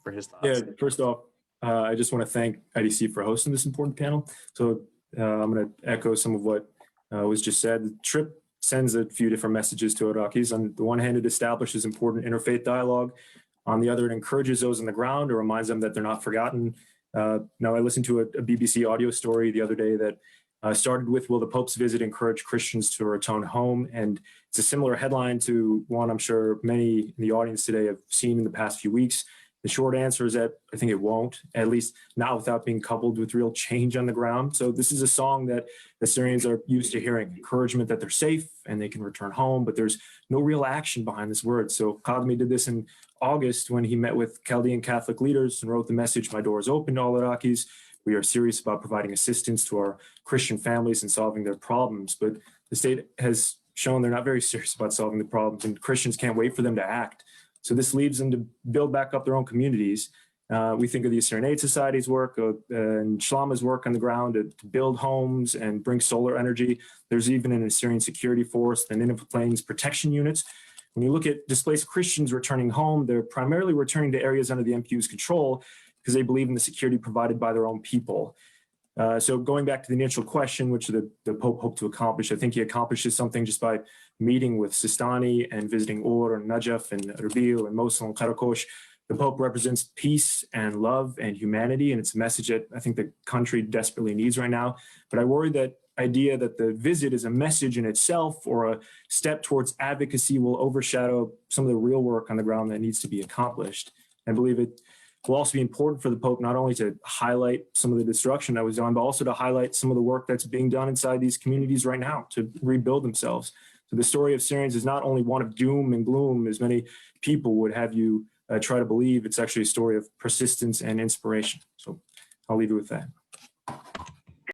for his Yeah, thoughts. first off, I just want to thank IDC for hosting this important panel. So I'm going to echo some of what was just said. The trip sends a few different messages to Iraqis. On the one hand, it establishes important interfaith dialogue. On the other, it encourages those on the ground or reminds them that they're not forgotten. Now, I listened to a BBC audio story the other day that started with, "Will the Pope's visit encourage Christians to return home?" And it's a similar headline to one I'm sure many in the audience today have seen in the past few weeks. The short answer is that I think it won't, at least not without being coupled with real change on the ground. So this is a song that the Assyrians are used to hearing, encouragement that they're safe and they can return home, but there's no real action behind this word. So Kadmi did this in August when he met with Chaldean Catholic leaders and wrote the message, "My door is open to all Iraqis. We are serious about providing assistance to our Christian families and solving their problems." But the state has shown they're not very serious about solving the problems, and Christians can't wait for them to act. So this leads them to build back up their own communities. We think of the Assyrian Aid Society's work and Shlama's work on the ground to build homes and bring solar energy. There's even an Assyrian security force, the Nineveh Plains protection units. When you look at displaced Christians returning home, they're primarily returning to areas under the MPU's control because they believe in the security provided by their own people. So going back to the initial question, which the Pope hoped to accomplish, I think he accomplishes something just by meeting with Sistani and visiting Ur and Najaf and Erbil and Mosul and Karakosh. The Pope represents peace and love and humanity, and it's a message that I think the country desperately needs right now. But I worry that idea that the visit is a message in itself or a step towards advocacy will overshadow some of the real work on the ground that needs to be accomplished. I believe it will also be important for the Pope not only to highlight some of the destruction that was done, but also to highlight some of the work that's being done inside these communities right now to rebuild themselves. So the story of Syrians is not only one of doom and gloom, as many people would have you try to believe. It's actually a story of persistence and inspiration. So I'll leave it with that.